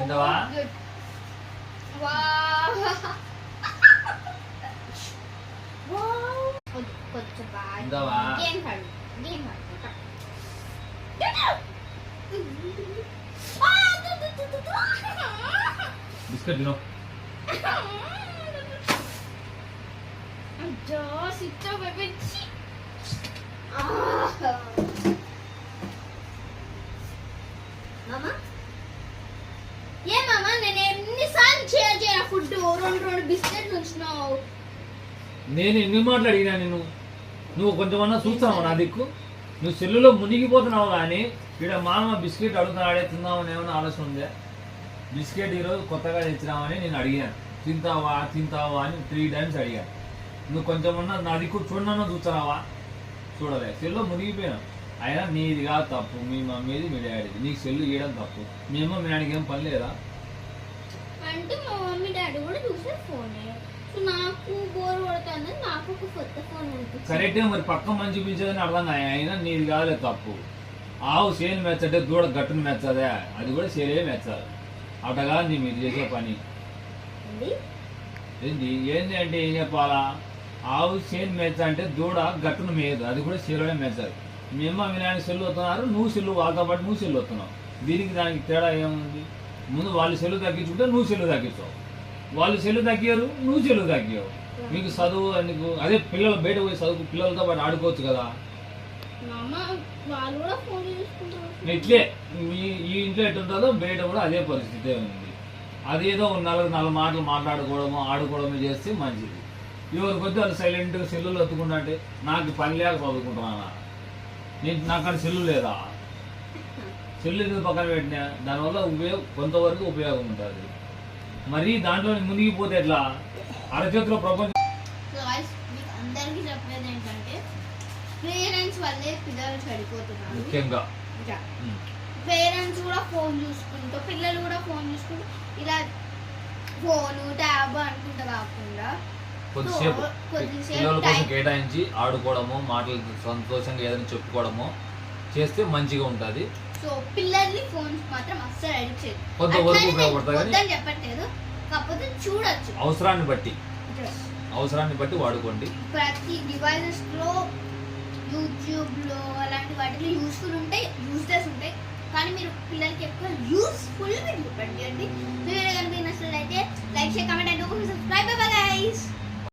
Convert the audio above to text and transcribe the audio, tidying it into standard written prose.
తింటావా? తింటావా? బిస్కెట్ తిను. నేను ఎన్ని మాటలు అడిగినా నువ్వు కొంచెమన్నా చూస్తావు నా దిక్కు. నువ్వు సెల్లులో మునిగిపోతున్నావు కానీ ఇక్కడ మామ బిస్కెట్ అడుగుతున్నాడే తిందామని ఏమైనా ఆలోచన ఉందే? బిస్కెట్ ఈరోజు కొత్తగా తెచ్చినామని నేను అడిగాను. తింటావా తింటావా అని 3 times అడిగాను. నువ్వు కొంచెమన్నా నా దిక్కు చూడన్నా చూస్తున్నావా? చూడలే. సెల్లో మునిగిపోయాను. అయినా నీది కాదు తప్పు, మీ మమ్మీది మీ డాడీది. నీకు సెల్లు ఇవ్వడం తప్పు. మీ అమ్మ మీ డాడీకి ఏం పని లేదా? అంటే మా మమ్మీ డాడీ కూడా చూసే ఫోనే. నాకు బోర్ కొడుతుంది, నాకు ఒక కొత్త ఫోన్ ఉంటుంది. కరెక్టే, మరి పక్క మంచి చూపించేదని అర్థం కాదు. అయినా నీది కాదులే తప్పు. ఆవు సేలు మెచ్చటే దూడ గట్టును మెచ్చదే, అది కూడా సేలే మెచ్చాలి. అటగా నీ మీరు చేసే పని ఏంటి? ఏంటి అంటే ఏం చెప్పాలా? ఆవు సేను మెచ్చ అంటే దూడ గట్టును మేయదు, అది కూడా సేలోనే మెచ్చాలి. మీ అమ్మ మీ నాయన సెల్లు వస్తున్నారు, నువ్వు సెల్లు వాళ్ళతో పాటు నువ్వు సెల్లు వస్తున్నావు. దీనికి దానికి తేడా ఏముంది? ముందు వాళ్ళు సెల్లు తగ్గించుకుంటే నువ్వు సెల్లు తగ్గించావు, వాళ్ళు సెల్లు తగ్గారు నువ్వు సెల్లు తగ్గావు. మీకు చదువు ఎందుకు? అదే పిల్లలు బయట పోయి చదువు, పిల్లలతో పాటు ఆడుకోవచ్చు కదా. ఇట్లే ఈ ఇంట్లో ఎట్టుంటుందో బయట కూడా అదే పరిస్థితి ఉంది. అదేదో నాలుగు మాటలు మాట్లాడుకోవడము ఆడుకోవడము చేస్తే మంచిది. ఎవరి కొద్ది వాళ్ళు సైలెంట్గా సెల్లులు ఎత్తుకుంటే నాకు పని లేక చదువుకుంటున్నానా? నాకు అక్కడ సెల్లు లేదా? సెల్లు ఎందుకు పక్కన పెట్టినా? దానివల్ల కొంతవరకు ఉపయోగం ఉంటుంది. మరి దాంట్లో మునిగిపోతే ఎట్లా? అరచేతిలో ప్రపంచం. అందరికీ చెప్పేది ఏంటంటే పేరెంట్స్ వల్లే పిల్లలు చెడిపోతున్నారు. ముఖ్యంగా పేరెంట్స్ కూడా ఫోన్ చూసుకుంటూ, పిల్లలు కూడా ఫోన్ చూసుకుంటూ ఇలా ఫోను ట్యాబ్ అనుకుంటా కాకుండా కొద్దిసేపు పిల్లల కోసం కేటాయించి ఆడుకోవడము, మాటలు సంతోషంగా ఏదైనా చెప్పుకోవడము చేస్తే మంచిగా ఉంటుంది. సో పిల్లల్ని ఫోన్స్ మాత్రం అస్సలు అడిక్ట్ చేయదు. కొంతవరకు ఉపయోగపడుతుంది చెప్పట్లేదు, కాకపోతే చూడొచ్చు అవసరాన్ని బట్టి వాడుకోండి. ప్రతి డివైసెస్ లో యూట్యూబ్ లో అలాంటి వాటిలో యూస్ఫుల్ ఉంటాయి, యూస్లెస్ ఉంటాయి. కానీ మీరు పిల్లలకి ఎక్కువ యూస్ఫుల్ చూపండి. మీరు కనుక నచ్చినట్లయితే like, share, comment and subscribe. By bye guys.